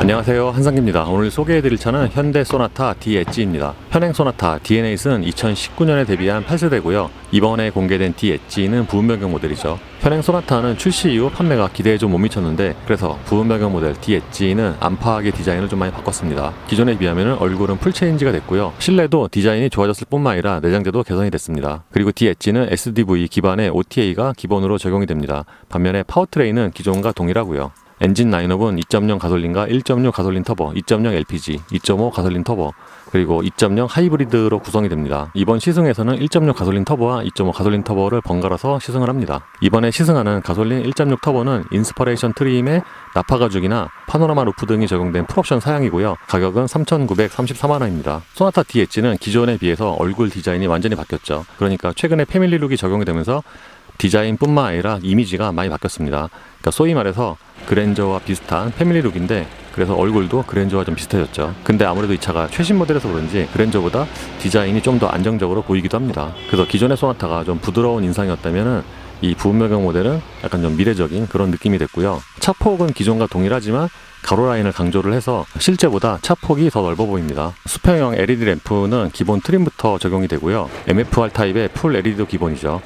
안녕하세요, 한상기입니다. 오늘 소개해드릴 차는 현대 소나타 D-엣지입니다. 현행 소나타 D-NA는 2019년에 데뷔한 8세대고요. 이번에 공개된 D-엣지는 부분 변경 모델이죠. 현행 소나타는 출시 이후 판매가 기대에 좀 못 미쳤는데, 그래서 부분 변경 모델 D-엣지는 안파하게 디자인을 좀 많이 바꿨습니다. 기존에 비하면 얼굴은 풀 체인지가 됐고요. 실내도 디자인이 좋아졌을 뿐만 아니라 내장재도 개선이 됐습니다. 그리고 D-엣지는 SDV 기반의 OTA가 기본으로 적용이 됩니다. 반면에 파워트레인은 기존과 동일하고요. 엔진 라인업은 2.0 가솔린과 1.6 가솔린 터보, 2.0 LPG, 2.5 가솔린 터보, 그리고 2.0 하이브리드로 구성이 됩니다. 이번 시승에서는 1.6 가솔린 터보와 2.5 가솔린 터보를 번갈아서 시승을 합니다. 이번에 시승하는 가솔린 1.6 터보는 인스퍼레이션 트림의 나파 가죽이나 파노라마 루프 등이 적용된 풀옵션 사양이고요. 가격은 3,934만원입니다. 소나타 D-엣지는 기존에 비해서 얼굴 디자인이 완전히 바뀌었죠. 그러니까 최근에 패밀리룩이 적용이 되면서 디자인뿐만 아니라 이미지가 많이 바뀌었습니다. 그러니까 소위 말해서 그랜저와 비슷한 패밀리룩인데, 그래서 얼굴도 그랜저와 좀 비슷해졌죠. 근데 아무래도 이 차가 최신 모델에서 그런지 그랜저보다 디자인이 좀 더 안정적으로 보이기도 합니다. 그래서 기존의 소나타가 좀 부드러운 인상이었다면은 이 부분 변경 모델은 약간 좀 미래적인 그런 느낌이 됐고요. 차폭은 기존과 동일하지만 가로 라인을 강조를 해서 실제보다 차폭이 더 넓어 보입니다. 수평형 LED 램프는 기본 트림부터 적용이 되고요. MFR 타입의 풀 LED도 기본이죠.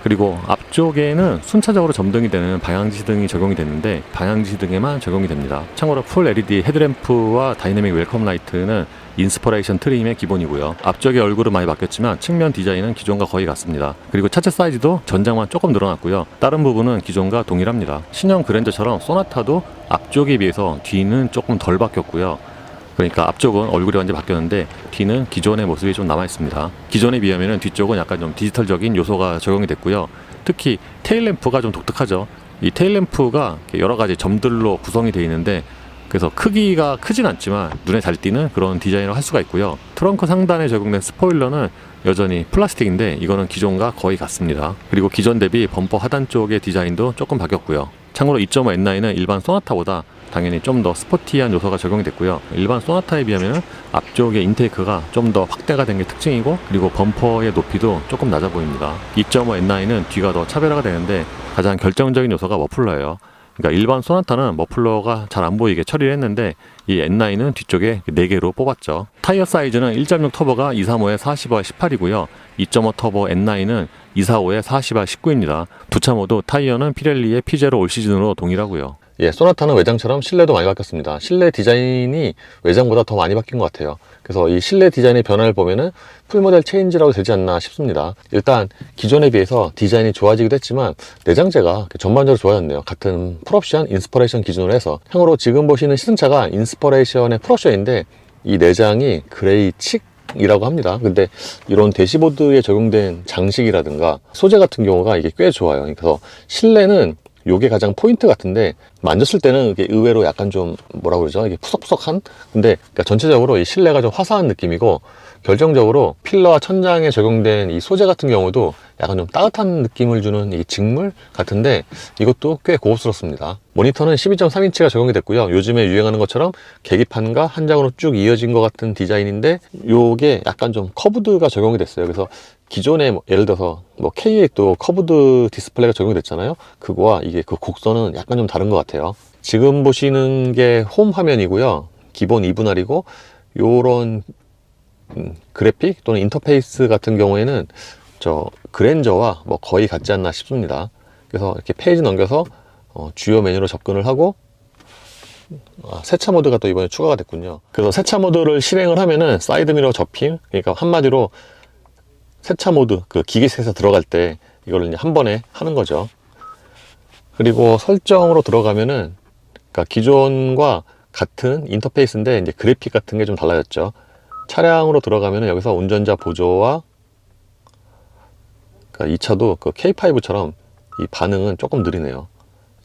그리고 앞쪽에는 순차적으로 점등이 되는 방향지시등이 적용이 됐는데, 방향지시등에만 적용이 됩니다. 참고로 풀 LED 헤드램프와 다이내믹 웰컴 라이트는 인스퍼레이션 트림의 기본이고요. 앞쪽의 얼굴은 많이 바뀌었지만 측면 디자인은 기존과 거의 같습니다. 그리고 차체 사이즈도 전장만 조금 늘어났고요. 다른 부분은 기존과 동일합니다. 신형 그랜저처럼 소나타도 앞쪽에 비해서 뒤는 조금 덜 바뀌었고요. 그러니까 앞쪽은 얼굴이 완전히 바뀌었는데 뒤는 기존의 모습이 좀 남아있습니다. 기존에 비하면 뒤쪽은 약간 좀 디지털적인 요소가 적용이 됐고요. 특히 테일램프가 좀 독특하죠. 이 테일램프가 여러 가지 점들로 구성이 되어 있는데, 그래서 크기가 크진 않지만 눈에 잘 띄는 그런 디자인을 할 수가 있고요. 트렁크 상단에 적용된 스포일러는 여전히 플라스틱인데 이거는 기존과 거의 같습니다. 그리고 기존 대비 범퍼 하단 쪽의 디자인도 조금 바뀌었고요. 참고로 2.5 N9은 일반 소나타보다 당연히 좀 더 스포티한 요소가 적용이 됐고요. 일반 소나타에 비하면 앞쪽의 인테이크가 좀 더 확대가 된 게 특징이고, 그리고 범퍼의 높이도 조금 낮아 보입니다. 2.5 N9은 뒤가 더 차별화가 되는데 가장 결정적인 요소가 머플러예요. 그러니까 일반 소나타는 머플러가 잘 안 보이게 처리를 했는데 이 N9은 뒤쪽에 4개로 뽑았죠. 타이어 사이즈는 1.6 터보가 235에 40와 18이고요. 2.5 터보 N9은 245에 40와 19입니다. 두 차 모두 타이어는 피렐리의 P0 올 시즌으로 동일하고요. 예, 소나타는 외장처럼 실내도 많이 바뀌었습니다. 실내 디자인이 외장보다 더 많이 바뀐 것 같아요. 그래서 이 실내 디자인의 변화를 보면은 풀모델 체인지라고 되지 않나 싶습니다. 일단 기존에 비해서 디자인이 좋아지기도 했지만 내장재가 전반적으로 좋아졌네요. 같은 풀옵션, 인스퍼레이션 기준으로 해서. 향후로 지금 보시는 시승차가 인스퍼레이션의 풀옵션인데 이 내장이 그레이 칙 이라고 합니다. 근데 이런 대시보드에 적용된 장식이라든가 소재 같은 경우가 이게 꽤 좋아요. 그래서 실내는 요게 가장 포인트 같은데, 만졌을 때는 이게 의외로 약간 좀 뭐라고 그러죠? 이게 푸석푸석한? 근데 그러니까 전체적으로 이 실내가 좀 화사한 느낌이고, 결정적으로 필러와 천장에 적용된 이 소재 같은 경우도 약간 좀 따뜻한 느낌을 주는 이 직물 같은데 이것도 꽤 고급스럽습니다. 모니터는 12.3인치가 적용이 됐고요. 요즘에 유행하는 것처럼 계기판과 한 장으로 쭉 이어진 것 같은 디자인인데 요게 약간 좀 커브드가 적용이 됐어요. 그래서 기존에 예를 들어서 K에 또 커브드 디스플레이가 적용이 됐잖아요. 그거와 이게 그 곡선은 약간 좀 다른 것 같아요. 지금 보시는 게 홈 화면이고요. 기본 2분할이고 요런 그래픽 또는 인터페이스 같은 경우에는 저 그랜저와 거의 같지 않나 싶습니다. 그래서 이렇게 페이지 넘겨서 주요 메뉴로 접근을 하고, 세차 모드가 또 이번에 추가가 됐군요. 그래서 세차 모드를 실행을 하면은 사이드미러 접힘, 그러니까 한마디로 세차 모드, 그 기계에서 들어갈 때 이걸 이제 한 번에 하는 거죠. 그리고 설정으로 들어가면은, 그러니까 기존과 같은 인터페이스인데 이제 그래픽 같은 게 좀 달라졌죠. 차량으로 들어가면 여기서 운전자 보조와, 그러니까 이 차도 그 K5처럼 이 반응은 조금 느리네요.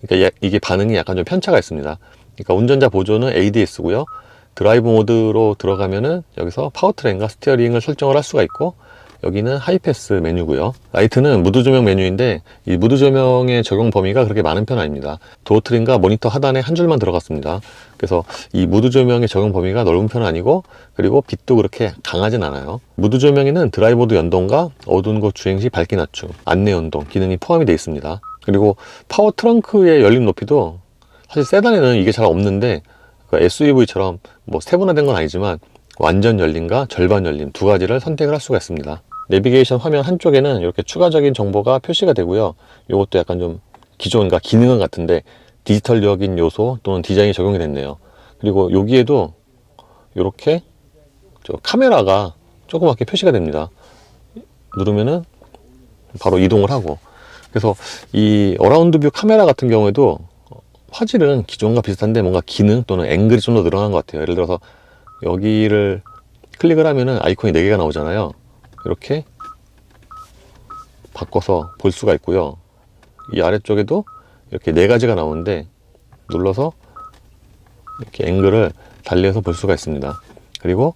그러니까 이게 반응이 약간 좀 편차가 있습니다. 그러니까 운전자 보조는 ADS고요. 드라이브 모드로 들어가면은 여기서 파워트레인과 스티어링을 설정을 할 수가 있고, 여기는 하이패스 메뉴고요. 라이트는 무드 조명 메뉴인데 이 무드 조명의 적용 범위가 그렇게 많은 편 아닙니다. 도어 트림과 모니터 하단에 한 줄만 들어갔습니다. 그래서 이 무드 조명의 적용 범위가 넓은 편은 아니고, 그리고 빛도 그렇게 강하진 않아요. 무드 조명에는 드라이브모드 연동과 어두운 곳 주행 시 밝기 낮춤, 안내 연동 기능이 포함이 되어 있습니다. 그리고 파워 트렁크의 열림 높이도 사실 세단에는 이게 잘 없는데 SUV처럼 뭐 세분화된 건 아니지만 완전 열림과 절반 열림 두 가지를 선택을 할 수가 있습니다. 내비게이션 화면 한쪽에는 이렇게 추가적인 정보가 표시가 되고요. 이것도 약간 좀 기존과 기능은 같은데 디지털적인 요소 또는 디자인이 적용이 됐네요. 그리고 여기에도 이렇게 카메라가 조그맣게 표시가 됩니다. 누르면은 바로 이동을 하고, 그래서 이 어라운드 뷰 카메라 같은 경우에도 화질은 기존과 비슷한데 뭔가 기능 또는 앵글이 좀 더 늘어난 것 같아요. 예를 들어서 여기를 클릭을 하면은 아이콘이 4개가 나오잖아요. 이렇게 바꿔서 볼 수가 있고요. 이 아래쪽에도 이렇게 4가지가 나오는데 눌러서 이렇게 앵글을 달리해서 볼 수가 있습니다. 그리고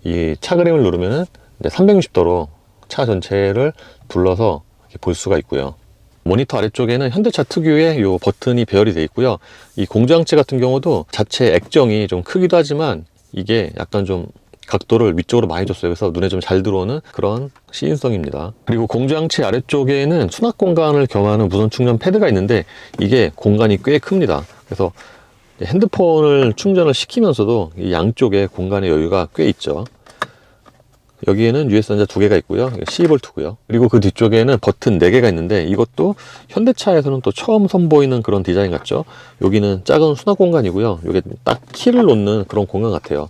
이 차 그림을 누르면은 360도로 차 전체를 둘러서 이렇게 볼 수가 있고요. 모니터 아래쪽에는 현대차 특유의 이 버튼이 배열이 되어 있고요. 이 공조장치 같은 경우도 자체 액정이 좀 크기도 하지만 이게 약간 좀 각도를 위쪽으로 많이 줬어요. 그래서 눈에 좀 잘 들어오는 그런 시인성입니다. 그리고 공조장치 아래쪽에는 수납 공간을 겸하는 무선 충전 패드가 있는데 이게 공간이 꽤 큽니다. 그래서 핸드폰을 충전을 시키면서도 이 양쪽에 공간의 여유가 꽤 있죠. 여기에는 USB 단자 2개가 있고요. 12V고요. 그리고 그 뒤쪽에는 버튼 4개가 있는데 이것도 현대차에서는 또 처음 선보이는 그런 디자인 같죠. 여기는 작은 수납 공간이고요. 이게 딱 키를 놓는 그런 공간 같아요.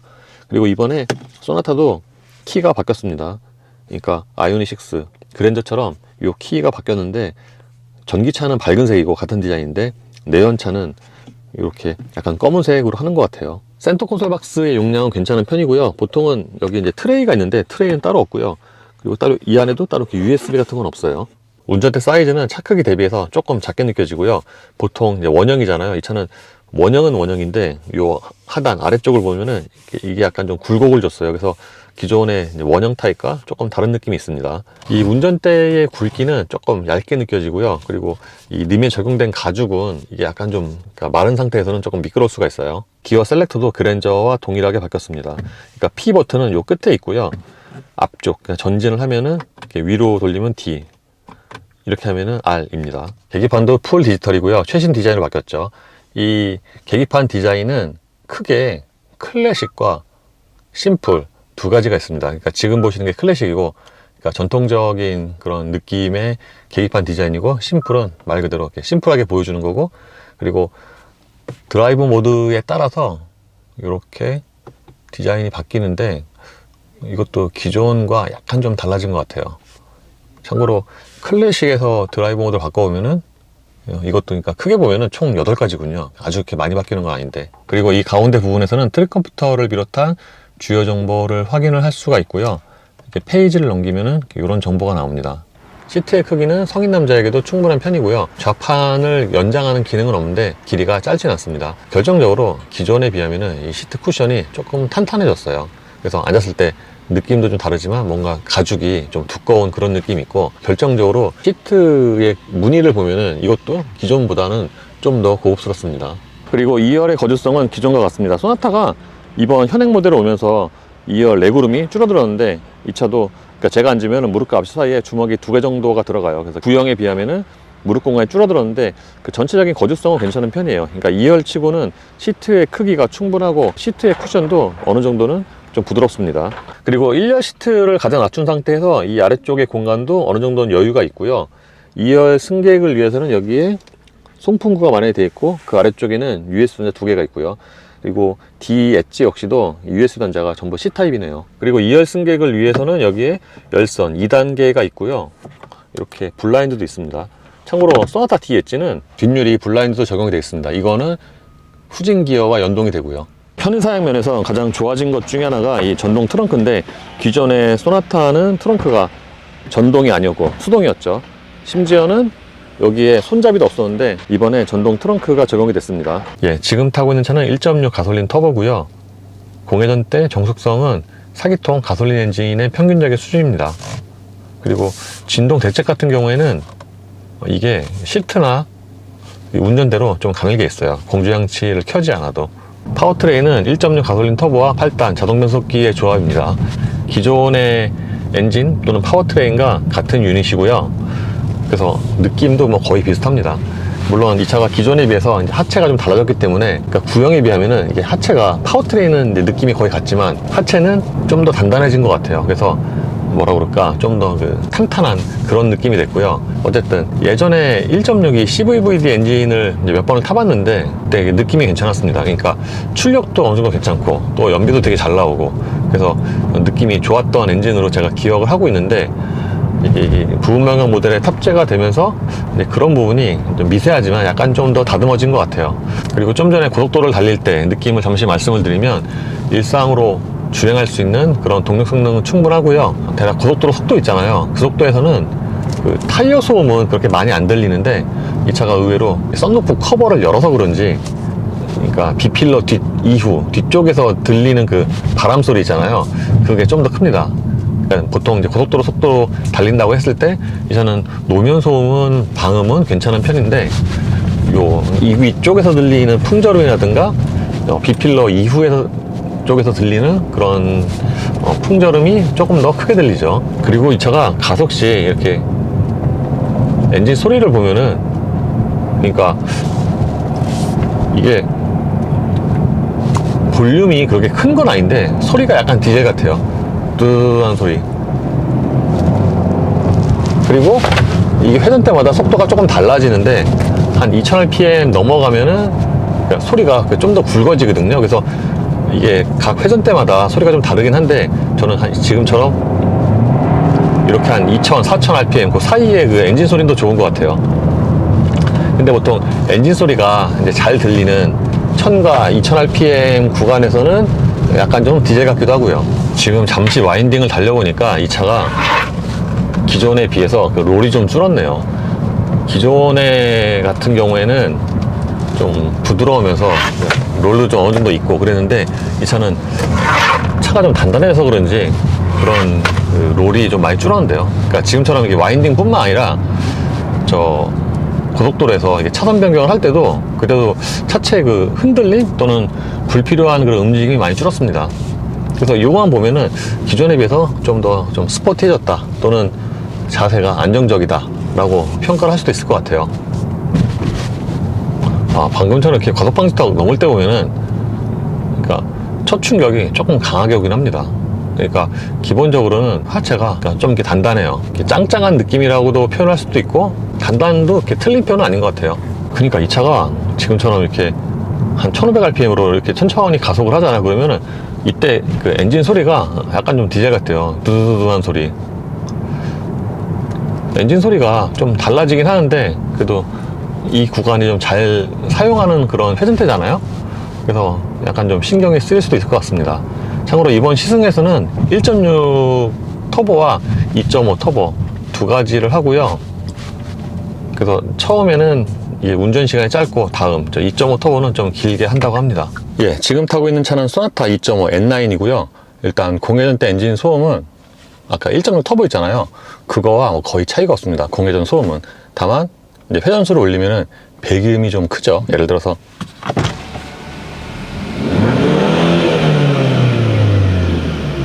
그리고 이번에 소나타도 키가 바뀌었습니다. 그러니까 아이오닉 6, 그랜저처럼 이 키가 바뀌었는데 전기차는 밝은 색이고 같은 디자인인데 내연차는 이렇게 약간 검은색으로 하는 것 같아요. 센터 콘솔 박스의 용량은 괜찮은 편이고요. 보통은 여기 이제 트레이가 있는데 트레이는 따로 없고요. 그리고 따로 이 안에도 따로 이렇게 USB 같은 건 없어요. 운전대 사이즈는 차 크기 대비해서 조금 작게 느껴지고요. 보통 이제 원형이잖아요. 이 차는 원형은 원형인데 요 하단 아래쪽을 보면은 이게 약간 좀 굴곡을 줬어요. 그래서 기존의 원형 타입과 조금 다른 느낌이 있습니다. 이 운전대의 굵기는 조금 얇게 느껴지고요. 그리고 이 림에 적용된 가죽은 이게 약간 좀 마른 상태에서는 조금 미끄러울 수가 있어요. 기어 셀렉터도 그랜저와 동일하게 바뀌었습니다. 그러니까 P 버튼은 요 끝에 있고요. 앞쪽 그냥 전진을 하면은 이렇게 위로 돌리면 D, 이렇게 하면은 R입니다. 계기판도 풀 디지털이고요. 최신 디자인으로 바뀌었죠. 이 계기판 디자인은 크게 클래식과 심플 두 가지가 있습니다. 그러니까 지금 보시는 게 클래식이고, 그러니까 전통적인 그런 느낌의 계기판 디자인이고, 심플은 말 그대로 이렇게 심플하게 보여주는 거고, 그리고 드라이브 모드에 따라서 이렇게 디자인이 바뀌는데 이것도 기존과 약간 좀 달라진 것 같아요. 참고로 클래식에서 드라이브 모드를 바꿔보면은 이것도 그러니까 크게 보면은 총 8가지군요. 아주 이렇게 많이 바뀌는 건 아닌데. 그리고 이 가운데 부분에서는 트랙 컴퓨터를 비롯한 주요 정보를 확인을 할 수가 있고요. 이렇게 페이지를 넘기면은 이런 정보가 나옵니다. 시트의 크기는 성인 남자에게도 충분한 편이고요. 좌판을 연장하는 기능은 없는데 길이가 짧진 않습니다. 결정적으로 기존에 비하면은 이 시트 쿠션이 조금 탄탄해졌어요. 그래서 앉았을 때 느낌도 좀 다르지만 뭔가 가죽이 좀 두꺼운 그런 느낌이 있고, 결정적으로 시트의 무늬를 보면은 이것도 기존보다는 좀 더 고급스럽습니다. 그리고 2열의 거주성은 기존과 같습니다. 소나타가 이번 현행 모델에 오면서 2열 레그룸이 줄어들었는데 이 차도 그러니까 제가 앉으면 무릎과 앞시 사이에 주먹이 2개 정도가 들어가요. 그래서 구형에 비하면은 무릎 공간이 줄어들었는데 그 전체적인 거주성은 괜찮은 편이에요. 그러니까 2열 치고는 시트의 크기가 충분하고 시트의 쿠션도 어느 정도는 좀 부드럽습니다. 그리고 1열 시트를 가장 낮춘 상태에서 이 아래쪽의 공간도 어느 정도는 여유가 있고요. 2열 승객을 위해서는 여기에 송풍구가 마련이 되어 있고 그 아래쪽에는 USB 단자 2개가 있고요. 그리고 D 엣지 역시도 USB 단자가 전부 C타입이네요. 그리고 2열 승객을 위해서는 여기에 열선 2단계가 있고요. 이렇게 블라인드도 있습니다. 참고로 소나타 D 엣지는 뒷유리 블라인드도 적용이 되어 있습니다. 이거는 후진 기어와 연동이 되고요. 편의 사양 면에서 가장 좋아진 것 중에 하나가 이 전동 트렁크인데, 기존의 소나타는 트렁크가 전동이 아니었고 수동이었죠. 심지어는 여기에 손잡이도 없었는데 이번에 전동 트렁크가 적용이 됐습니다. 예, 지금 타고 있는 차는 1.6 가솔린 터보고요. 공회전 때 정숙성은 4기통 가솔린 엔진의 평균적인 수준입니다. 그리고 진동 대책 같은 경우에는 이게 시트나 운전대로 좀 가늘게 있어요. 공조장치를 켜지 않아도. 파워트레인은 1.6 가솔린 터보와 8단 자동 변속기의 조합입니다. 기존의 엔진 또는 파워트레인과 같은 유닛이고요. 그래서 느낌도 뭐 거의 비슷합니다. 물론 이 차가 기존에 비해서 이제 하체가 좀 달라졌기 때문에, 그러니까 구형에 비하면은 이게 하체가 파워트레인은 이제 느낌이 거의 같지만 하체는 좀 더 단단해진 것 같아요. 그래서 뭐라 그럴까, 좀 더 그 탄탄한 그런 느낌이 됐고요. 어쨌든 예전에 1.6이 CVVD 엔진을 이제 몇 번을 타봤는데 그때 느낌이 괜찮았습니다. 그러니까 출력도 어느 정도 괜찮고 또 연비도 되게 잘 나오고, 그래서 느낌이 좋았던 엔진으로 제가 기억을 하고 있는데, 이 부분변경 모델에 탑재가 되면서 이제 그런 부분이 좀 미세하지만 약간 좀 더 다듬어진 것 같아요. 그리고 좀 전에 고속도로를 달릴 때 느낌을 잠시 말씀을 드리면, 일상으로 주행할 수 있는 그런 동력 성능은 충분하고요. 대략 고속도로 속도 있잖아요. 그 속도에서는 그 타이어 소음은 그렇게 많이 안 들리는데, 이 차가 의외로 썬루프 커버를 열어서 그런지, 그러니까 비필러 뒤쪽에서 들리는 그 바람 소리 있잖아요. 그게 좀 더 큽니다. 그러니까 보통 이제 고속도로 속도로 달린다고 했을 때 이 차는 노면 소음은, 방음은 괜찮은 편인데, 이 위쪽에서 들리는 풍절음이라든가 비필러 쪽에서 들리는 그런 풍절음이 조금 더 크게 들리죠. 그리고 이 차가 가속 시 이렇게 엔진 소리를 보면은, 그러니까 이게 볼륨이 그렇게 큰 건 아닌데 소리가 약간 디젤 같아요. 뜨한 소리. 그리고 이게 회전 때마다 속도가 조금 달라지는데, 한 2000rpm 넘어가면은 소리가 좀 더 굵어지거든요. 그래서 이게 각 회전 때마다 소리가 좀 다르긴 한데, 저는 지금처럼 이렇게 한 2000, 4000rpm 그 사이에 그 엔진 소리도 좋은 것 같아요. 근데 보통 엔진 소리가 이제 잘 들리는 1000과 2000rpm 구간에서는 약간 좀 디젤 같기도 하고요. 지금 잠시 와인딩을 달려보니까 이 차가 기존에 비해서 그 롤이 좀 줄었네요. 기존에 같은 경우에는 좀 부드러우면서 롤도 좀 어느 정도 있고 그랬는데, 이 차는 차가 좀 단단해서 그런지 그런 그 롤이 좀 많이 줄었는데요. 그러니까 지금처럼 이게 와인딩 뿐만 아니라 저 고속도로에서 이게 차선 변경을 할 때도 그래도 차체 그 흔들림 또는 불필요한 그런 움직임이 많이 줄었습니다. 그래서 이거만 보면은 기존에 비해서 좀 더 좀 스포티해졌다, 또는 자세가 안정적이다 라고 평가를 할 수도 있을 것 같아요. 방금처럼 이렇게 과속방지턱 넘을 때 보면은, 그러니까 첫 충격이 조금 강하게 오긴 합니다. 그러니까 기본적으로는 하체가 좀 이렇게 단단해요. 이렇게 짱짱한 느낌이라고도 표현할 수도 있고, 단단도 이렇게 틀린 표현은 아닌 것 같아요. 그러니까 이 차가 지금처럼 이렇게 한 1500rpm으로 이렇게 천천히 가속을 하잖아요. 그러면은 이때 그 엔진 소리가 약간 좀 디젤 같아요. 두두두한 소리. 엔진 소리가 좀 달라지긴 하는데, 그래도 이 구간이 좀 잘 사용하는 그런 회전대잖아요. 그래서 약간 좀 신경이 쓰일 수도 있을 것 같습니다. 참고로 이번 시승에서는 1.6 터보와 2.5 터보 두 가지를 하고요. 그래서 처음에는 이게 운전 시간이 짧고, 다음 2.5 터보는 좀 길게 한다고 합니다. 예, 지금 타고 있는 차는 소나타 2.5 N9이고요. 일단 공회전 때 엔진 소음은 아까 1.6 터보 있잖아요. 그거와 거의 차이가 없습니다. 공회전 소음은. 다만 이제 회전수를 올리면은 배기음이 좀 크죠. 예를 들어서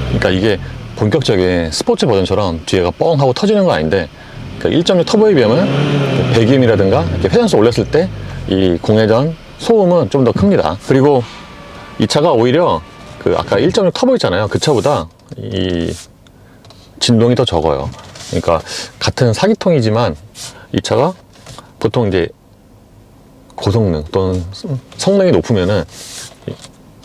그러니까 이게 본격적인 스포츠 버전처럼 뒤에가 뻥 하고 터지는 건 아닌데, 그러니까 1.6 터보에 비하면 배기음이라든가 이렇게 회전수 올렸을 때 이 공회전 소음은 좀 더 큽니다. 그리고 이 차가 오히려 그 아까 1.6 터보 있잖아요. 그 차보다 이 진동이 더 적어요. 그러니까 같은 4기통이지만 이 차가 보통 이제 고성능 또는 성능이 높으면은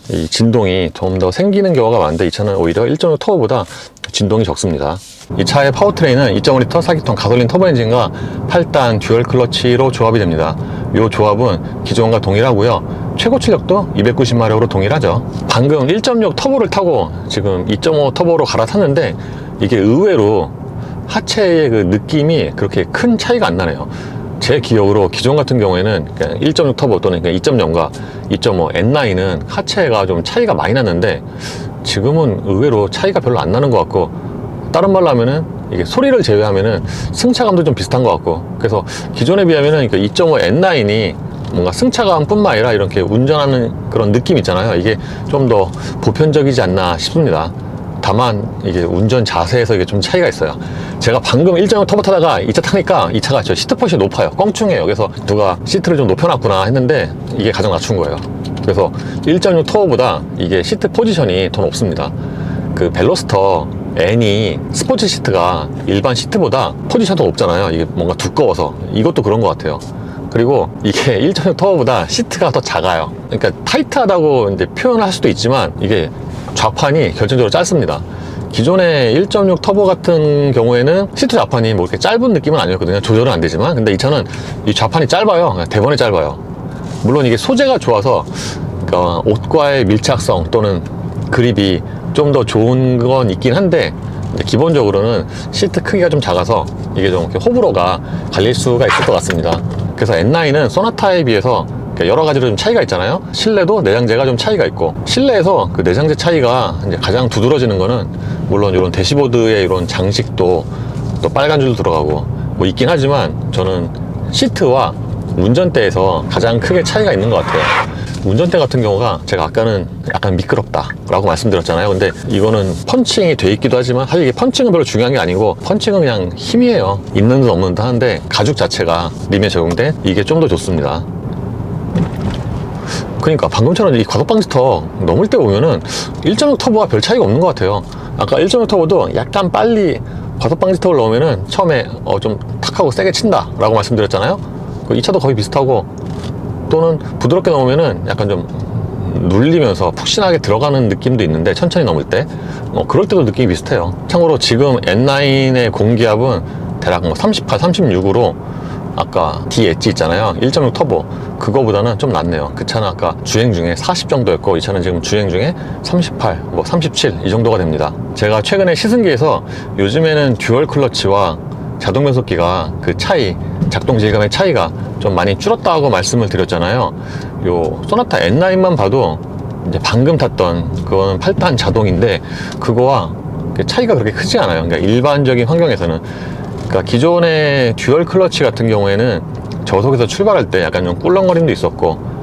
이 진동이 좀 더 생기는 경우가 많은데, 이 차는 오히려 1.6 터보보다 진동이 적습니다. 이 차의 파워트레인은 2.5L 4기통 가솔린 터보 엔진과 8단 듀얼 클러치로 조합이 됩니다. 이 조합은 기존과 동일하고요. 최고 출력도 290마력으로 동일하죠. 방금 1.6 터보를 타고 지금 2.5 터보로 갈아탔는데, 이게 의외로 하체의 그 느낌이 그렇게 큰 차이가 안 나네요. 제 기억으로 기존 같은 경우에는 1.6 터보 또는 2.0과 2.5 N9은 하체가 좀 차이가 많이 났는데, 지금은 의외로 차이가 별로 안 나는 것 같고, 다른 말로 하면은 이게 소리를 제외하면은 승차감도 좀 비슷한 것 같고, 그래서 기존에 비하면은 2.5 N9이 뭔가 승차감뿐만 아니라 이렇게 운전하는 그런 느낌 있잖아요. 이게 좀 더 보편적이지 않나 싶습니다. 다만 이게 운전 자세에서 이게 좀 차이가 있어요. 제가 방금 1.6 터보 타다가 이 차 타니까 이 차가 저 시트폿이 높아요. 껑충해요. 그래서 누가 시트를 좀 높여놨구나 했는데 이게 가장 낮춘 거예요. 그래서 1.6 터보보다 이게 시트 포지션이 더 높습니다. 그 벨로스터 N이 스포츠 시트가 일반 시트보다 포지션이 더 높잖아요. 이게 뭔가 두꺼워서. 이것도 그런 것 같아요. 그리고 이게 1.6 터보보다 시트가 더 작아요. 그러니까 타이트하다고 이제 표현을 할 수도 있지만 이게 좌판이 결정적으로 짧습니다. 기존의 1.6 터보 같은 경우에는 시트 좌판이 뭐 이렇게 짧은 느낌은 아니었거든요. 조절은 안 되지만. 근데 이 차는 이 좌판이 짧아요. 대번에 짧아요. 물론 이게 소재가 좋아서 그러니까 옷과의 밀착성 또는 그립이 좀 더 좋은 건 있긴 한데 기본적으로는 시트 크기가 좀 작아서 이게 좀 이렇게 호불호가 갈릴 수가 있을 것 같습니다. 그래서 N9은 소나타에 비해서 여러 가지로 좀 차이가 있잖아요. 실내도 내장재가 좀 차이가 있고, 실내에서 그 내장재 차이가 이제 가장 두드러지는 거는 물론 이런 대시보드의 이런 장식도 또 빨간 줄 들어가고 뭐 있긴 하지만 저는 시트와 운전대에서 가장 크게 차이가 있는 것 같아요. 운전대 같은 경우가 제가 아까는 약간 미끄럽다 라고 말씀드렸잖아요. 근데 이거는 펀칭이 돼 있기도 하지만 사실 이게 펀칭은 별로 중요한 게 아니고 펀칭은 그냥 힘이에요. 있는 듯 없는 듯 하는데 가죽 자체가 림에 적용된 이게 좀 더 좋습니다. 그러니까 방금처럼 이 과속방지턱 넘을 때 보면은 1.6 터보와 별 차이가 없는 것 같아요. 아까 1.6 터보도 약간 빨리 과속방지턱을 넣으면은 처음에 좀 탁하고 세게 친다 라고 말씀드렸잖아요. 이 차도 거의 비슷하고, 또는 부드럽게 넘으면은 약간 좀 눌리면서 푹신하게 들어가는 느낌도 있는데 천천히 넘을 때 그럴 때도 느낌이 비슷해요. 참고로 지금 N9의 공기압은 대략 38, 36으로 아까 D 엣지 있잖아요. 1.6 터보 그거보다는 좀 낫네요. 그 차는 아까 주행 중에 40 정도였고 이 차는 지금 주행 중에 38, 37 이 정도가 됩니다. 제가 최근에 시승기에서 요즘에는 듀얼 클러치와 자동 변속기가 그 차이, 작동 질감의 차이가 좀 많이 줄었다고 말씀을 드렸잖아요. 요 소나타 N9만 봐도 이제 방금 탔던 그거는 8단 자동인데 그거와 차이가 그렇게 크지 않아요. 그러니까 일반적인 환경에서는, 그러니까 기존의 듀얼 클러치 같은 경우에는 저속에서 출발할 때 약간 좀 꿀렁거림도 있었고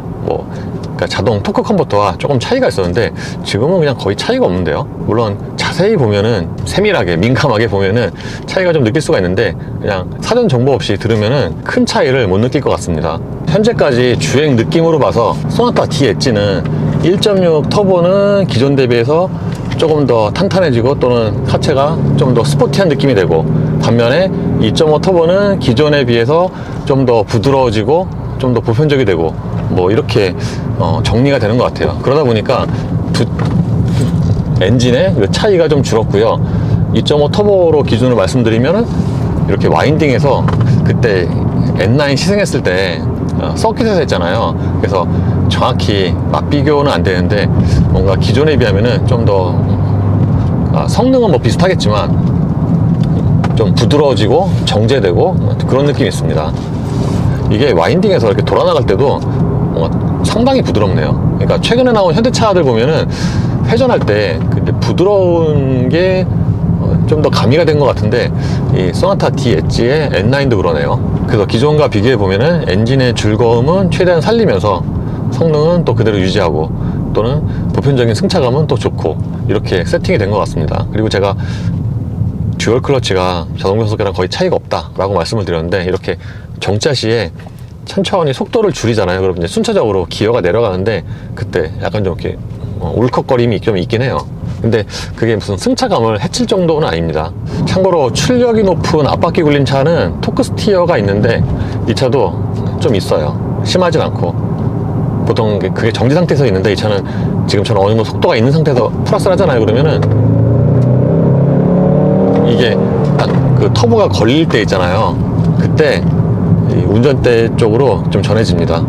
그러니까 자동 토크 컨버터와 조금 차이가 있었는데 지금은 그냥 거의 차이가 없는데요. 물론 자세히 보면은, 세밀하게 민감하게 보면은 차이가 좀 느낄 수가 있는데 그냥 사전 정보 없이 들으면은 큰 차이를 못 느낄 것 같습니다. 현재까지 주행 느낌으로 봐서 소나타 D 엣지는 1.6 터보는 기존 대비해서 조금 더 탄탄해지고 또는 하체가 좀 더 스포티한 느낌이 되고, 반면에 2.5 터보는 기존에 비해서 좀 더 부드러워지고 좀 더 보편적이 되고 뭐 이렇게 정리가 되는 것 같아요. 그러다 보니까 두 엔진의 차이가 좀 줄었고요. 2.5 터보로 기준으로 말씀드리면은 이렇게 와인딩에서 그때 N9 시승했을 때 서킷에서 했잖아요. 그래서 정확히 맛비교는 안 되는데 뭔가 기존에 비하면은 좀 더 성능은 뭐 비슷하겠지만 좀 부드러워지고 정제되고 그런 느낌이 있습니다. 이게 와인딩에서 이렇게 돌아 나갈 때도 상당히 부드럽네요. 그러니까 최근에 나온 현대차들 보면은 회전할 때 부드러운 게 좀 더 가미가 된 것 같은데 이 소나타 D 엣지의 N9도 그러네요. 그래서 기존과 비교해 보면은 엔진의 즐거움은 최대한 살리면서 성능은 또 그대로 유지하고 또는 보편적인 승차감은 또 좋고 이렇게 세팅이 된 것 같습니다. 그리고 제가 듀얼 클러치가 자동 변속기랑 거의 차이가 없다 라고 말씀을 드렸는데, 이렇게 정차 시에 천천히 속도를 줄이잖아요. 그러면 이제 순차적으로 기어가 내려가는데 그때 약간 좀 이렇게 울컥거림이 좀 있긴 해요. 근데 그게 무슨 승차감을 해칠 정도는 아닙니다. 참고로 출력이 높은 앞바퀴 굴림 차는 토크 스티어가 있는데 이 차도 좀 있어요. 심하진 않고 보통 그게 정지 상태에서 있는데 이 차는 지금처럼 어느 정도 속도가 있는 상태에서 플러스를 하잖아요. 그러면은 이게 딱 그 터보가 걸릴 때 있잖아요. 그때 이 운전대 쪽으로 좀 전해집니다.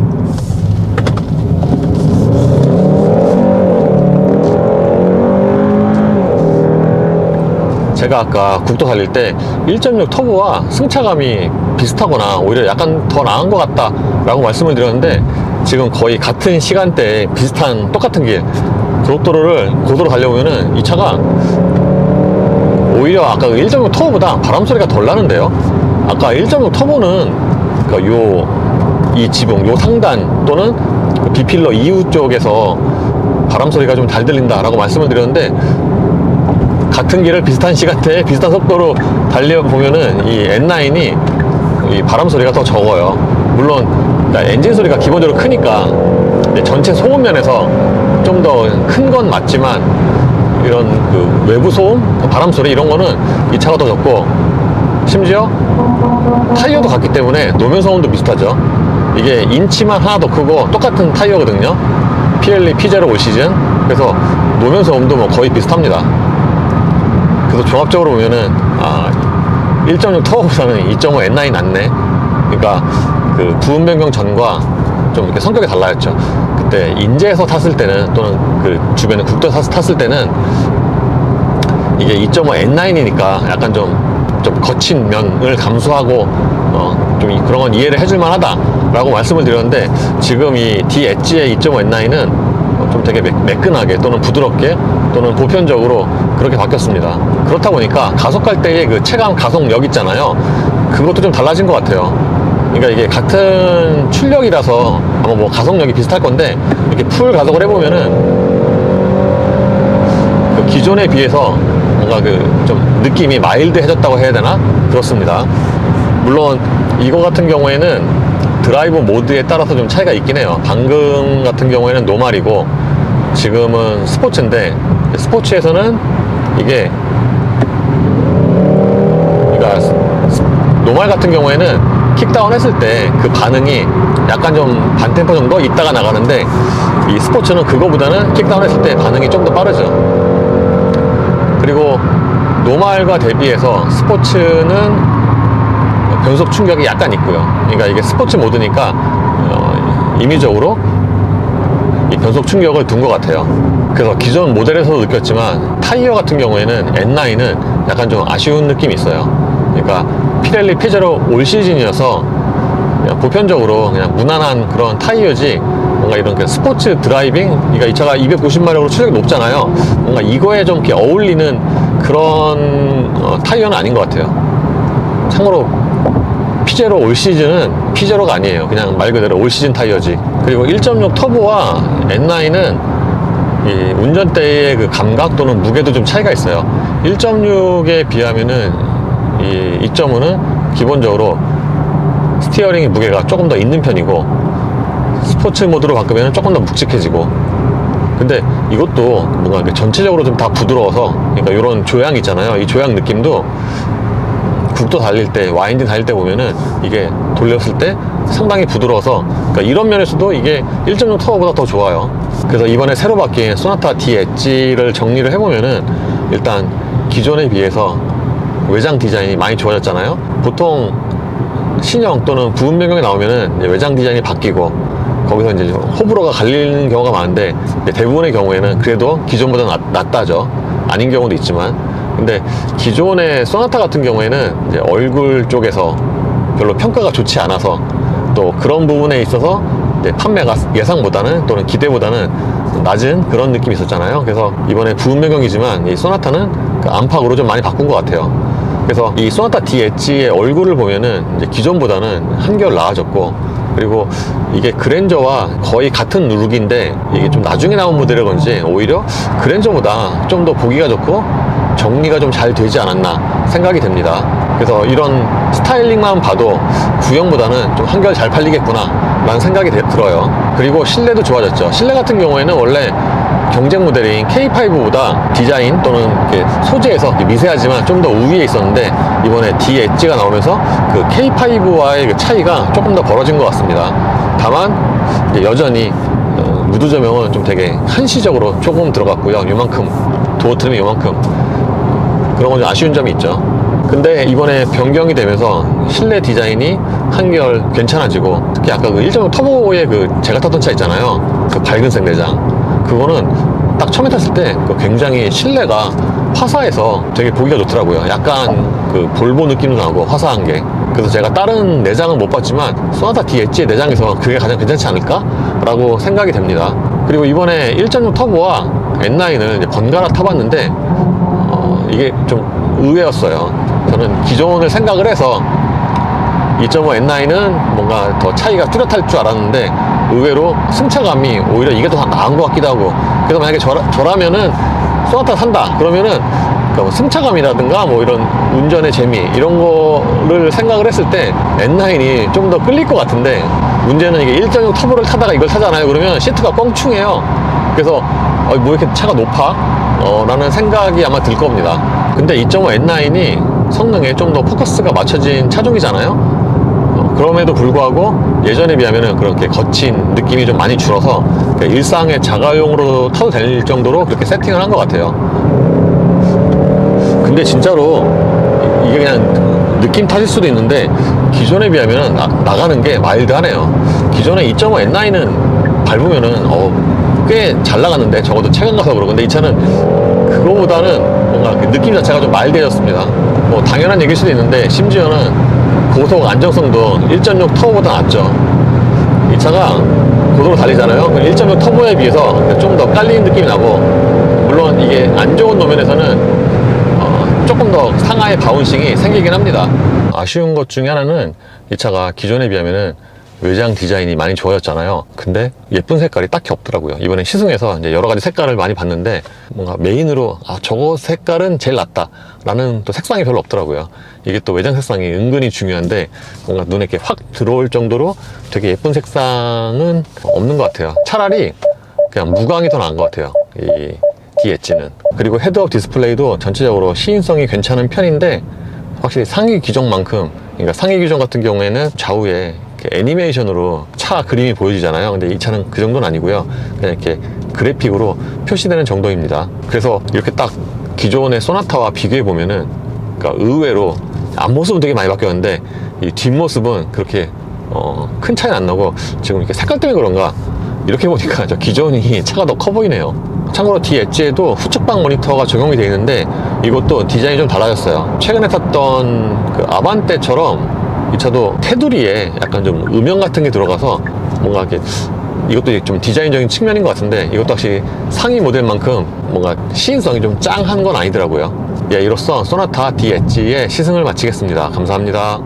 제가 아까 국도 달릴 때 1.6 터보와 승차감이 비슷하거나 오히려 약간 더 나은 것 같다 라고 말씀을 드렸는데, 지금 거의 같은 시간대에 비슷한 똑같은 길 고속도로를 달려보면은 이 차가 오히려 아까 1.6 터보보다 바람 소리가 덜 나는데요. 아까 1.6 터보는 그러니까 이 지붕 요 상단 또는 비필러 이후 쪽에서 바람 소리가 좀 잘 들린다 라고 말씀을 드렸는데, 같은 길을 비슷한 시간대에 비슷한 속도로 달려보면은 이 N9이 이 바람 소리가 더 적어요. 물론 엔진 소리가 기본적으로 크니까 전체 소음 면에서 좀 더 큰 건 맞지만 이런 그 외부 소음, 바람 소리 이런 거는 이 차가 더 적고, 심지어 타이어도 같기 때문에 노면 소음도 비슷하죠. 이게 인치만 하나 더 크고 똑같은 타이어거든요. 피렐리 P0 올 시즌. 그래서 노면 소음도 뭐 거의 비슷합니다. 그래서 종합적으로 보면은 1.6 터보보다는 2.5 N9이 낫네. 그러니까 그 부음 변경 전과 좀 이렇게 성격이 달라졌죠. 그때 인제에서 탔을 때는, 또는 그 주변에 국도에서 탔을 때는 이게 2.5 N9이니까 약간 좀 거친 면을 감수하고 좀 그런 건 이해를 해줄만 하다라고 말씀을 드렸는데, 지금 이 D 엣지의 2.5 N9는 좀 되게 매끈하게 또는 부드럽게 또는 보편적으로 그렇게 바뀌었습니다. 그렇다 보니까 가속할 때의 그 체감 가속력 있잖아요. 그것도 좀 달라진 것 같아요. 그러니까 이게 같은 출력이라서 아마 뭐 가속력이 비슷할 건데, 이렇게 풀 가속을 해보면은 그 기존에 비해서 뭔가 그 좀 느낌이 마일드해졌다고 해야 되나? 그렇습니다. 물론 이거 같은 경우에는 드라이브 모드에 따라서 좀 차이가 있긴 해요. 방금 같은 경우에는 노말이고 지금은 스포츠인데, 스포츠에서는 이게, 그러니까 노말 같은 경우에는 킥다운 했을 때 그 반응이 약간 좀 반템포 정도 있다가 나가는데, 이 스포츠는 그거보다는 킥다운 했을 때 반응이 좀 더 빠르죠. 그리고 노말과 대비해서 스포츠는 변속 충격이 약간 있고요. 그러니까 이게 스포츠 모드니까 임의적으로 이 변속 충격을 둔 것 같아요. 그래서 기존 모델에서도 느꼈지만 타이어 같은 경우에는 N9은 약간 좀 아쉬운 느낌이 있어요. 그러니까 피렐리 P0 올 시즌이어서 그냥 보편적으로 그냥 무난한 그런 타이어지, 뭔가 이런 그 스포츠 드라이빙, 그러니까 이 차가 290마력으로 출력이 높잖아요. 뭔가 이거에 좀 이렇게 어울리는 그런 타이어는 아닌 것 같아요. 참고로 P0 올 시즌은 P0가 아니에요. 그냥 말 그대로 올 시즌 타이어지. 그리고 1.6 터보와 N9은 이 운전대의 그 감각 또는 무게도 좀 차이가 있어요. 1.6에 비하면은 이 2.5는 기본적으로 스티어링의 무게가 조금 더 있는 편이고, 스포츠 모드로 바꾸면 조금 더 묵직해지고, 근데 이것도 뭔가 전체적으로 좀 다 부드러워서, 그러니까 이런 조향 있잖아요. 이 조향 느낌도 국도 달릴 때, 와인딩 달릴 때 보면은 이게 돌렸을 때 상당히 부드러워서, 그러니까 이런 면에서도 이게 1.6 터보보다 더 좋아요. 그래서 이번에 새로 바뀐 소나타 D 엣지를 정리를 해보면은, 일단 기존에 비해서 외장 디자인이 많이 좋아졌잖아요. 보통 신형 또는 부분 변경이 나오면은 이제 외장 디자인이 바뀌고, 거기서 이제 호불호가 갈리는 경우가 많은데, 대부분의 경우에는 그래도 기존보다 낫다죠. 아닌 경우도 있지만. 근데 기존의 소나타 같은 경우에는 이제 얼굴 쪽에서 별로 평가가 좋지 않아서, 또 그런 부분에 있어서 이제 판매가 예상보다는 또는 기대보다는 낮은 그런 느낌이 있었잖아요. 그래서 이번에 부분 변경이지만 이 소나타는 그 안팎으로 좀 많이 바꾼 것 같아요. 그래서 이 소나타 D 엣지의 얼굴을 보면은 이제 기존보다는 한결 나아졌고, 그리고 이게 그랜저와 거의 같은 룩인데 이게 좀 나중에 나온 모델이 건지 오히려 그랜저보다 좀 더 보기가 좋고 정리가 좀 잘 되지 않았나 생각이 됩니다. 그래서 이런 스타일링만 봐도 구형보다는 좀 한결 잘 팔리겠구나 라는 생각이 들어요. 그리고 실내도 좋아졌죠. 실내 같은 경우에는 원래 경쟁 모델인 K5보다 디자인 또는 이렇게 소재에서 미세하지만 좀 더 우위에 있었는데, 이번에 D 엣지가 나오면서 그 K5와의 그 차이가 조금 더 벌어진 것 같습니다. 다만 이제 여전히 무드 조명은 좀 되게 한시적으로 조금 들어갔고요. 요만큼, 도어 트림이 요만큼, 그런 건 좀 아쉬운 점이 있죠. 근데 이번에 변경이 되면서 실내 디자인이 한결 괜찮아지고, 특히 아까 그 1.5 터보의 그 제가 탔던 차 있잖아요. 그 밝은색 내장. 그거는 딱 처음에 탔을 때 굉장히 실내가 화사해서 되게 보기가 좋더라고요. 약간 그 볼보 느낌도 나고 화사한 게. 그래서 제가 다른 내장은 못 봤지만 소나타 D 엣지의 내장에서 그게 가장 괜찮지 않을까? 라고 생각이 됩니다. 그리고 이번에 1.6 터보와 N9을 이제 번갈아 타봤는데 이게 좀 의외였어요. 저는 기존을 생각을 해서 2.5 N9은 뭔가 더 차이가 뚜렷할 줄 알았는데, 의외로 승차감이 오히려 이게 더 나은 것 같기도 하고. 그래서 만약에 저라면은 소나타 산다 그러면은 그러니까 뭐 승차감이라든가 뭐 이런 운전의 재미 이런 거를 생각을 했을 때 N9이 좀 더 끌릴 것 같은데, 문제는 이게 1.6 터보를 타다가 이걸 타잖아요. 그러면 시트가 껑충해요. 그래서 뭐 이렇게 차가 높아? 라는 생각이 아마 들 겁니다. 근데 2.5 N9이 성능에 좀 더 포커스가 맞춰진 차종이잖아요. 그럼에도 불구하고 예전에 비하면 그렇게 거친 느낌이 좀 많이 줄어서 일상의 자가용으로 타도 될 정도로 그렇게 세팅을 한 것 같아요. 근데 진짜로 이게 그냥 느낌 탓일 수도 있는데, 기존에 비하면 나가는 게 마일드하네요. 기존에 2.5 N9은 밟으면은 꽤 잘 나갔는데, 적어도 최근 가서 그러고. 근데 이 차는 그거보다는 뭔가 그 느낌 자체가 좀 마일드해졌습니다. 뭐 당연한 얘기일 수도 있는데, 심지어는 고속 안정성도 1.6 터보보다 낫죠. 이 차가 고도로 달리잖아요. 1.6 터보에 비해서 좀 더 깔리는 느낌이 나고, 물론 이게 안 좋은 노면에서는 조금 더 상하의 바운싱이 생기긴 합니다. 아쉬운 것 중에 하나는 이 차가 기존에 비하면은 외장 디자인이 많이 좋아졌잖아요. 근데 예쁜 색깔이 딱히 없더라고요. 이번에 시승해서 이제 여러 가지 색깔을 많이 봤는데, 뭔가 메인으로 저거 색깔은 제일 낫다 라는 또 색상이 별로 없더라고요. 이게 또 외장 색상이 은근히 중요한데, 뭔가 눈에 이렇게 확 들어올 정도로 되게 예쁜 색상은 없는 것 같아요. 차라리 그냥 무광이 더 나은 것 같아요, 이 D-엣지는. 그리고 헤드업 디스플레이도 전체적으로 시인성이 괜찮은 편인데, 확실히 상위 기종만큼, 그러니까 상위 기종 같은 경우에는 좌우에 애니메이션으로 차 그림이 보여지잖아요. 근데 이 차는 그 정도는 아니고요. 그냥 이렇게 그래픽으로 표시되는 정도입니다. 그래서 이렇게 딱 기존의 소나타와 비교해 보면은, 그러니까 의외로 앞모습은 되게 많이 바뀌었는데 이 뒷모습은 그렇게 큰 차이는 안 나고, 지금 이렇게 색깔 때문에 그런가 이렇게 보니까 저 기존이 차가 더 커 보이네요. 참고로 D-엣지에도 후측방 모니터가 적용이 되어 있는데, 이것도 디자인이 좀 달라졌어요. 최근에 탔던 그 아반떼처럼 이 차도 테두리에 약간 좀 음영 같은 게 들어가서 뭔가 이렇게, 이것도 좀 디자인적인 측면인 것 같은데, 이것도 확실히 상위 모델만큼 뭔가 시인성이 좀 짱한 건 아니더라고요. 예, 이로써 소나타 D-엣지의 시승을 마치겠습니다. 감사합니다.